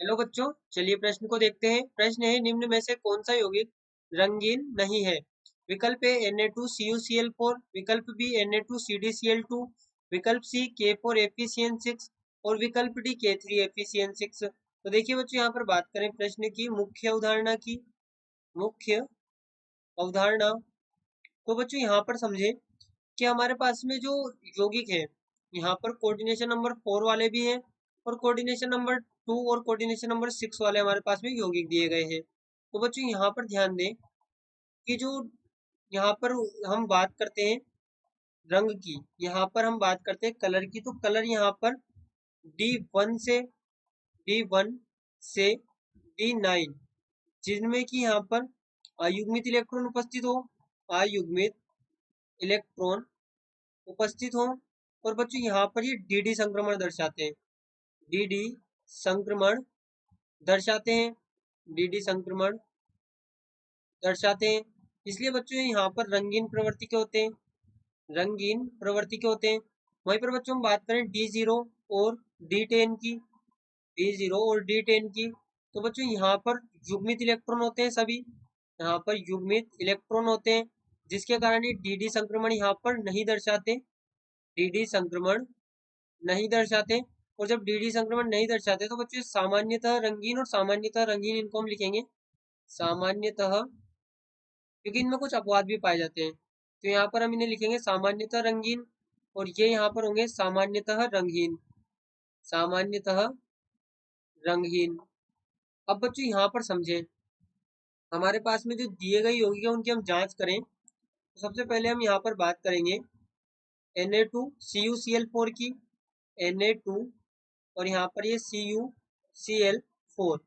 Hello बच्चों, चलिए प्रश्न को देखते हैं। प्रश्न है, निम्न में से कौन सा यौगिक रंगीन नहीं है? विकल्प ए Na2CuCl4, विकल्प बी Na2CdCl2, विकल्प सी K4FeCN6 और विकल्प डी K3FeCN6। तो देखिए बच्चों, यहाँ पर बात करें प्रश्न की मुख्य अवधारणा की। मुख्य अवधारणा, तो बच्चों यहाँ पर समझे कि हमारे पास में जो यौगिक है, यहाँ पर कोऑर्डिनेशन नंबर 4 वाले भी हैं और कोऑर्डिनेशन नंबर 2 और कोऑर्डिनेशन नंबर 6 वाले हमारे पास में यौगिक दिए गए हैं। तो बच्चों यहाँ पर ध्यान दें कि जो यहाँ पर हम बात करते हैं रंग की, यहाँ पर हम बात करते हैं कलर की, तो कलर यहाँ पर डी वन से D9, जिनमें कि यहाँ पर अयुग्मित इलेक्ट्रॉन उपस्थित हो, अयुग्मित इलेक्ट्रॉन उपस्थित हो। और बच्चों यहाँ पर ये डी संक्रमण दर्शाते हैं, डी संक्रमण दर्शाते हैं, डी संक्रमण दर्शाते हैं। इसलिए बच्चों यहाँ पर रंगीन प्रवृत्ति के होते हैं, रंगीन प्रवृत्ति के होते हैं। वहीं पर बच्चों हम बात करें D0 और D10 की, D0 और D10 की, तो बच्चों यहाँ पर युग्मित इलेक्ट्रॉन होते हैं सभी, यहाँ पर युग्मित इलेक्ट्रॉन होते हैं, जिसके कारण ये डी संक्रमण यहाँ पर नहीं दर्शाते, डी संक्रमण नहीं दर्शाते। और जब डी संक्रमण नहीं दर्शाते तो बच्चों सामान्यतः रंगीन और सामान्यतः रंगीन इनको हम लिखेंगे सामान्यतः, क्योंकि इनमें कुछ अपवाद भी पाए जाते हैं। तो यहाँ पर हम इन्हें लिखेंगे सामान्यतः रंगीन और ये यहाँ पर होंगे सामान्यतः रंगीन, सामान्यतः रंगहीन। अब बच्चों यहाँ पर समझें, हमारे पास में जो दिए गए यौगिक है उनकी हम जांच करें, तो सबसे पहले हम यहाँ पर बात करेंगे Na2CuCl4 की, Na2 और यहाँ पर ये CuCl4,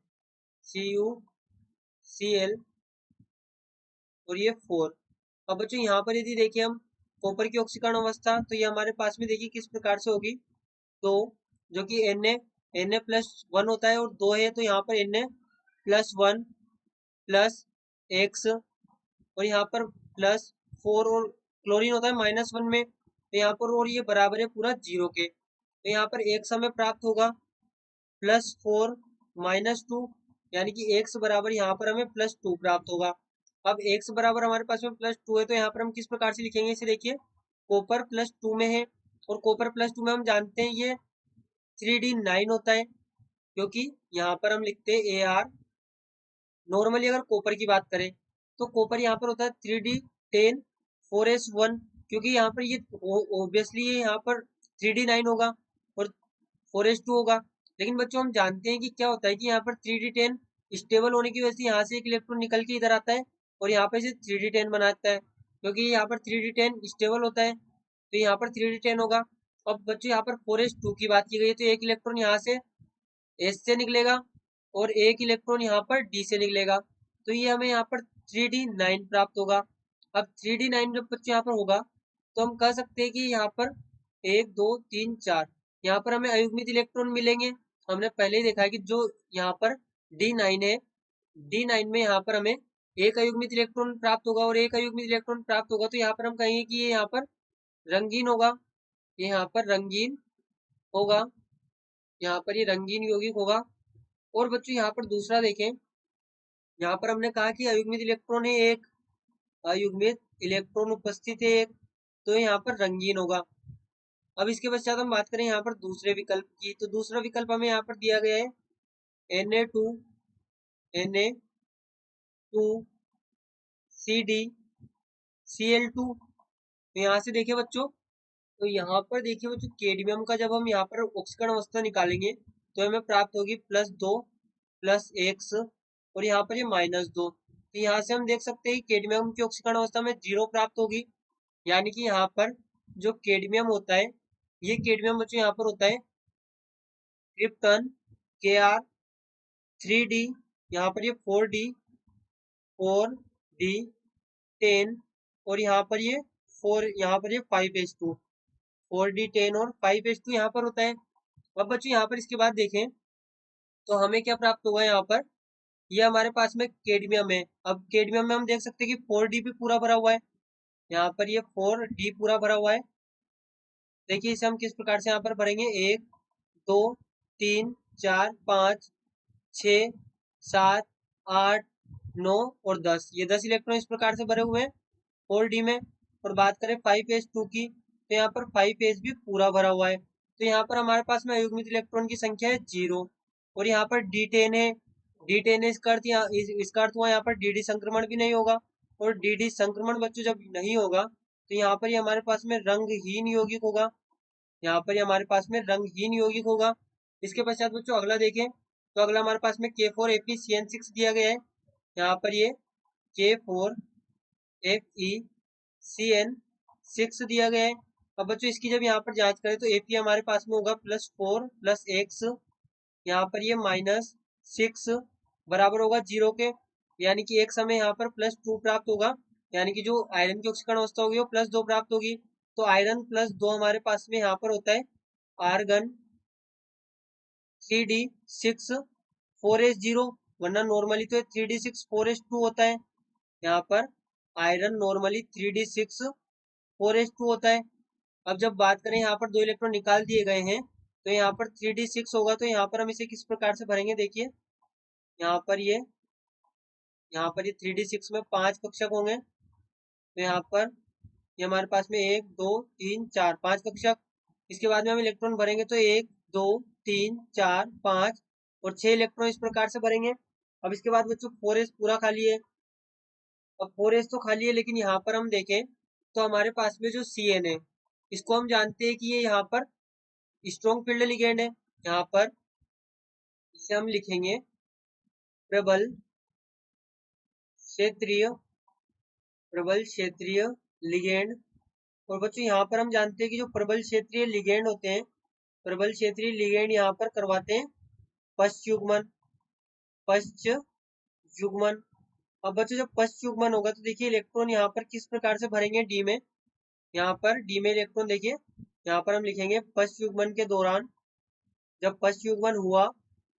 CuCl और ये 4। अब बच्चों यहाँ पर यदि देखिए हम कॉपर की ऑक्सीकरण अवस्था, तो ये हमारे पास में देखिए किस प्रकार से होगी। तो जो कि Na+1 होता है और 2 है, तो यहाँ पर Na+1 प्लस एक्स और यहाँ पर +4 और क्लोरीन होता है -1 में, तो यहाँ पर और ये बराबर है पूरा 0 के। तो यहाँ पर एक समय प्राप्त होगा +4 -2, यानी कि x बराबर यहाँ पर हमें +2 प्राप्त होगा। अब x बराबर हमारे पास में +2 है, तो यहाँ पर हम किस प्रकार से लिखेंगे इसे, देखिए कॉपर +2 में है और कॉपर +2 में हम जानते हैं ये 3D9 होता है, क्योंकि यहाँ पर हम लिखते हैं AR। नॉर्मली अगर कॉपर की बात करें तो कॉपर यहाँ पर होता है 3D10 4s1, क्योंकि यहाँ पर ये ऑब्वियसली ये यहाँ पर 3D9 होगा और 4s2 होगा। लेकिन बच्चों हम जानते हैं कि क्या होता है कि यहाँ पर 3D10 स्टेबल होने की वजह से यहाँ से एक इलेक्ट्रॉन निकल के इधर आता है और यहाँ पर इसे 3D10 बनाता है, क्योंकि यहाँ पर 3D10 स्टेबल होता है, तो यहाँ पर 3D10 होगा। अब बच्चों यहाँ पर 4s2 की बात की गई है, तो एक इलेक्ट्रॉन यहाँ से एस से निकलेगा और एक इलेक्ट्रॉन यहाँ पर डी से निकलेगा, तो ये हमें यहाँ पर 3D9 प्राप्त होगा। अब 3D9 जब बच्चों यहाँ पर होगा तो हम कह सकते हैं कि यहाँ पर 1 2 3 4 यहाँ पर हमें अयुग्मित इलेक्ट्रॉन मिलेंगे। हमने पहले ही देखा है कि जो यहाँ पर D9 है, D9 में यहाँ पर हमें एक अयुग्मित इलेक्ट्रॉन प्राप्त होगा और एक अयुग्मित इलेक्ट्रॉन प्राप्त होगा, तो यहाँ पर हम कहेंगे कि ये यहाँ पर रंगीन होगा, ये यहाँ पर रंगीन होगा, यहाँ पर ये रंगीन यौगिक होगा। और बच्चों यहाँ पर दूसरा देखें, यहाँ पर हमने कहा कि अयुग्मित इलेक्ट्रॉन है एक, अयुग्मित इलेक्ट्रॉन उपस्थित है एक, तो यहाँ पर रंगीन होगा। अब इसके पश्चात हम बात करें यहाँ पर दूसरे विकल्प की, तो दूसरा विकल्प हमें यहाँ पर दिया गया है Na2CdCl2। तो यहाँ से देखिए बच्चों, तो यहाँ पर देखिए बच्चों कैडमियम का जब हम यहाँ पर ऑक्सीकरण अवस्था निकालेंगे तो हमें प्राप्त होगी +2 +x और यहाँ पर ये -2। तो यहाँ से हम देख सकते हैं कि कैडमियम की ऑक्सीकरण अवस्था में 0 प्राप्त होगी, यानी कि यहाँ पर जो कैडमियम होता है, ये कैडमियम बच्चों यहाँ पर होता है क्रिप्टन Kr3d, यहाँ पर ये 4d 10 और यहाँ पर ये 5s2, 4d10 और 5s2 यहाँ पर होता है। अब बच्चों यहाँ पर इसके बाद देखें तो हमें क्या प्राप्त होगा, यहाँ पर ये हमारे पास में कैडमियम है। अब कैडमियम में हम देख सकते हैं कि 4d भी पूरा भरा हुआ है, यहाँ पर ये 4d पूरा भरा हुआ है। देखिए इसे हम किस प्रकार से यहाँ पर भरेंगे, 1 2 3 4 5 6, 7, 8, 9 और 10, ये 10 इलेक्ट्रॉन इस प्रकार से भरे हुए हैं 4d में। और बात करें 5s2 की, तो यहाँ पर 5s भी पूरा भरा हुआ है। तो यहाँ पर हमारे पास में अयुग्मित इलेक्ट्रॉन की संख्या है 0। और यहाँ पर d10 है, d10 इसका अर्थ इसका अर्थ हुआ यहाँ पर dd संक्रमण भी नहीं होगा। और dd संक्रमण बच्चों जब नहीं होगा तो यहाँ पर ये हमारे पास में रंगहीन यौगिक होगा। यहाँ पर ये हमारे पास में रंगहीन यौगिक होगा। इसके पश्चात बच्चों अगला देखें, तो अगला हमारे पास में K4FeCN6 दिया गया है। यहाँ पर ये K4FeCN6 दिया गया है। अब बच्चों इसकी जब यहाँ पर जांच करें तो Fe हमारे पास में होगा +4 + x, यहाँ पर ये -6 बराबर होगा 0 के, यानी कि एक समय यहाँ पर +2 प्राप्त होगा, यानी कि जो आयरन की ऑक्सीकरण अवस्था होगी वो +2 प्राप्त होगी। तो आयरन +2 हमारे पास में यहाँ पर होता है आर्गन 3d6 4s0, वरना नॉर्मली तो 3d6 4s2 होता है। यहाँ पर आयरन नॉर्मली 3d6 4s2 होता है। अब जब बात करें यहाँ पर 2 इलेक्ट्रॉन निकाल दिए गए हैं तो यहाँ पर 3d6 होगा, तो यहाँ पर हम इसे किस प्रकार से भरेंगे देखिए, यहाँ पर ये 3d6 में 5 कक्षक होंगे। तो यहाँ पर ये हमारे पास में 1 2 3 4 5 कक्षक। इसके बाद में हम इलेक्ट्रॉन भरेंगे तो 1 2 3 4 5 और 6 इलेक्ट्रॉन इस प्रकार से भरेंगे। अब इसके बाद बच्चों 4s पूरा खाली है। अब 4s तो खाली है, लेकिन यहाँ पर हम देखें तो हमारे पास में जो Cn है, इसको हम जानते हैं कि ये यहाँ पर स्ट्रॉन्ग फील्ड लिगेंड है। यहाँ पर इसे हम लिखेंगे प्रबल क्षेत्रीय लिगेंड। और बच्चों यहाँ पर हम जानते हैं कि जो प्रबल क्षेत्रीय लिगेंड होते हैं, प्रबल क्षेत्रीय लिगेंड यहाँ पर करवाते हैं पश्च युग्मन। अब बच्चों जब पश्च युग्मन होगा तो देखिए इलेक्ट्रॉन यहाँ पर किस प्रकार से भरेंगे डी में। यहाँ पर डी में इलेक्ट्रॉन देखिए, यहाँ पर हम लिखेंगे पश्च युग्मन के दौरान, जब पश्च युग्मन हुआ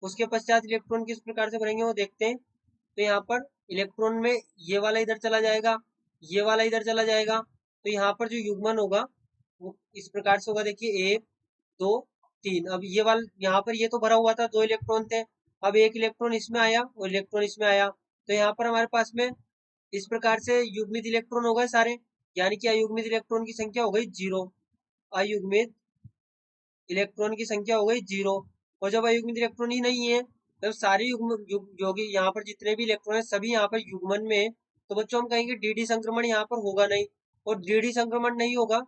उसके पश्चात इलेक्ट्रॉन किस प्रकार से भरेंगे वो देखते हैं। तो यहाँ पर इलेक्ट्रॉन में ये वाला इधर चला जाएगा, ये वाला इधर चला जाएगा, तो यहाँ पर जो युग्मन होगा वो इस प्रकार से होगा, देखिए 1 2 3। अब ये वाला यहाँ पर ये तो भरा हुआ था, 2 इलेक्ट्रॉन थे, अब एक इलेक्ट्रॉन इसमें आया और इलेक्ट्रॉन इसमें आया, तो यहाँ पर हमारे पास में इस प्रकार से युग्मित इलेक्ट्रॉन हो गए सारे, यानी कि अयुग्मित इलेक्ट्रॉन की संख्या हो गई 0। अयुग्मित इलेक्ट्रॉन की संख्या हो गई 0। और जब अयुग्मित इलेक्ट्रॉन ही नहीं है तब सारे यौगिक यहाँ पर जितने भी इलेक्ट्रॉन है सभी यहाँ पर युग्मन में है, तो बच्चों हम कहेंगे dd संक्रमण यहाँ पर होगा नहीं। और dd संक्रमण नहीं होगा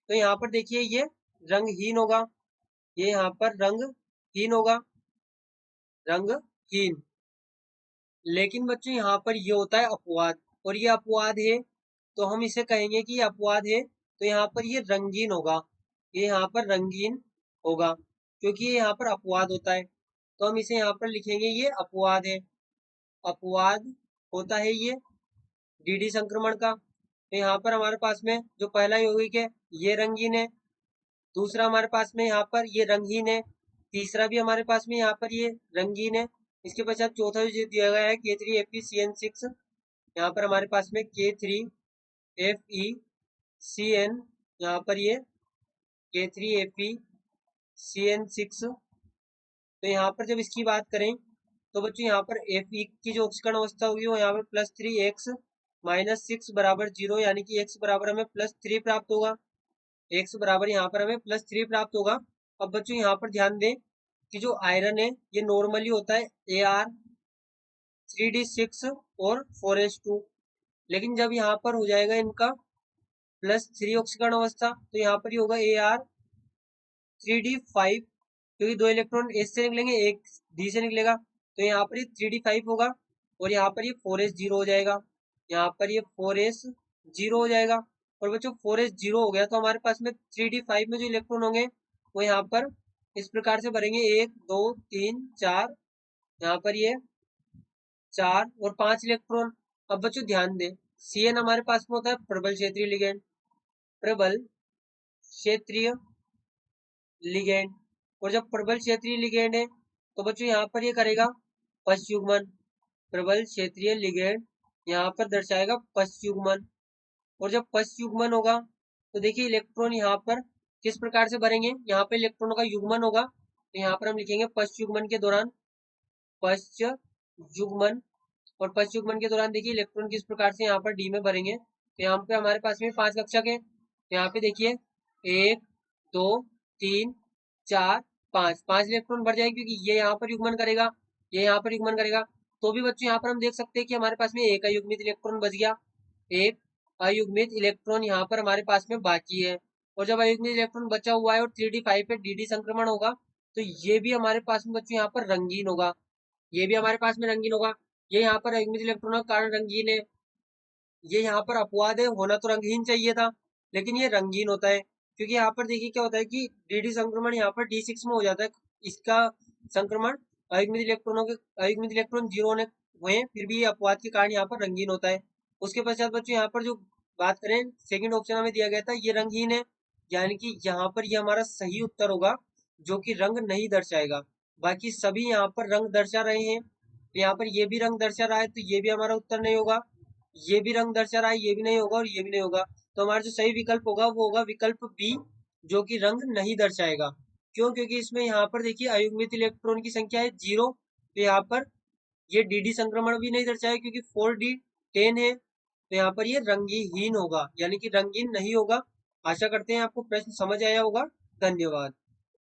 तो यहाँ पर देखिए ये रंगहीन होगा, ये यहाँ पर रंगहीन होगा, रंगहीन। लेकिन बच्चों यहाँ पर ये होता है अपवाद, और ये अपवाद है तो हम इसे कहेंगे कि अपवाद है, तो यहाँ पर ये रंगीन होगा, ये यहाँ पर रंगीन होगा क्योंकि ये यहाँ पर अपवाद होता है, तो हम इसे यहाँ पर लिखेंगे ये अपवाद है, अपवाद होता है ये dd संक्रमण का। तो यहाँ पर हमारे पास में जो पहला यौगिक है ये रंगीन है, दूसरा हमारे पास में यहाँ पर ये रंगहीन है, तीसरा भी हमारे पास में यहाँ पर ये रंगीन है। इसके पश्चात चौथा जो दिया गया है K3FeCN6, यहाँ पर हमारे पास में K3FeCN, यहाँ पर ये K3FeCN6। तो यहाँ पर जब इसकी बात करें तो बच्चों यहाँ पर Fe की जो ऑक्सीकरण अवस्था होगी वो यहाँ पर +3x -6 बराबर 0, यानी कि x बराबर हमें +3 प्राप्त होगा, x बराबर यहाँ पर हमें +3 प्राप्त होगा। अब बच्चों यहाँ पर ध्यान दें कि जो आयरन है ये नॉर्मली होता है Ar 3d6 और 4s2, लेकिन जब यहाँ पर हो जाएगा इनका +3 ऑक्सीकरण अवस्था तो यहाँ पर ही होगा Ar 3d5, क्योंकि 2 इलेक्ट्रॉन S से निकलेंगे, एक D से निकलेगा, तो यहाँ पर ये 3d5 होगा और यहाँ पर ये 4s0 हो जाएगा, यहाँ पर ये 4s0 हो जाएगा। और बच्चों 4s0 हो गया तो हमारे पास में 3d5 में जो इलेक्ट्रॉन होंगे वो यहाँ पर इस प्रकार से भरेंगे 1 2 3 4, यहाँ पर ये 4 और 5 इलेक्ट्रॉन। अब बच्चों ध्यान दें Cn हमारे पास में होता है प्रबल क्षेत्रीय लिगेंड, प्रबल क्षेत्रीय लिगेंड। और जब प्रबल क्षेत्रीय लिगेंड है तो बच्चों यहाँ पर ये करेगा पश्च युग्मन, प्रबल क्षेत्रीय लिगेंड यहाँ पर दर्शाएगा पश्च युग्मन। और जब पश्च युग्मन होगा तो देखिए इलेक्ट्रॉन यहाँ पर किस प्रकार से भरेंगे, यहाँ पर इलेक्ट्रॉनों का युग्मन होगा, तो यहाँ पर हम लिखेंगे पश्च युग्मन के दौरान, पश्च युग्मन, और पश्च युग्मन के दौरान देखिए इलेक्ट्रॉन किस प्रकार से यहाँ पर डी में भरेंगे। तो यहाँ पे हमारे पास में 5 कक्षक है। यहाँ पे देखिए 1 2 3 4 5, 5 इलेक्ट्रॉन भर जाएंगे क्योंकि ये यहाँ पर युग्मन करेगा, ये यहाँ पर युग्मन करेगा। तो भी बच्चों यहाँ पर हम देख सकते हैं कि हमारे पास में एक अयुग्मित इलेक्ट्रॉन बच गया, एक अयुग्मित इलेक्ट्रॉन यहाँ पर हमारे पास में बाकी है। और जब अयुग्मित इलेक्ट्रॉन बचा हुआ है और 3d5 पे dd संक्रमण होगा तो ये भी हमारे पास में बच्चों यहाँ पर रंगीन होगा, ये भी हमारे पास में रंगीन होगा। ये यहाँ पर अयुग्मित इलेक्ट्रॉनों के कारण रंगीन है, ये यहाँ पर अपवाद है, होना तो रंगहीन चाहिए था लेकिन ये रंगीन होता है क्योंकि यहाँ पर देखिए क्या होता है कि dd संक्रमण यहाँ पर d6 में हो जाता है, इसका संक्रमण अयुग्मित इलेक्ट्रॉनों के अयुग्मित इलेक्ट्रॉन जीरो होने हुए फिर भी ये अपवाद के कारण यहाँ पर रंगीन होता है। उसके पश्चात बच्चों यहाँ पर जो बात करें सेकंड ऑप्शन हमें दिया गया था ये रंगहीन है, यानी कि यहाँ पर ये हमारा सही उत्तर होगा जो कि रंग नहीं दर्शाएगा। बाकी सभी यहाँ पर रंग दर्शा रहे हैं, तो यहाँ पर ये भी रंग दर्शा रहा है तो ये भी हमारा उत्तर नहीं होगा, ये भी रंग दर्शा रहा है ये भी नहीं होगा और ये भी नहीं होगा। तो हमारा जो सही विकल्प होगा वो होगा विकल्प बी जो कि रंग नहीं दर्शाएगा। क्यों? क्योंकि इसमें यहाँ पर देखिए अयुग्मित इलेक्ट्रॉन की संख्या है 0, तो यहाँ पर ये dd संक्रमण भी नहीं दर्शाएगा क्योंकि 4d 10 है, तो यहाँ पर ये रंगहीन होगा यानी कि रंगीन नहीं होगा। आशा करते हैं आपको प्रश्न समझ आया होगा। धन्यवाद।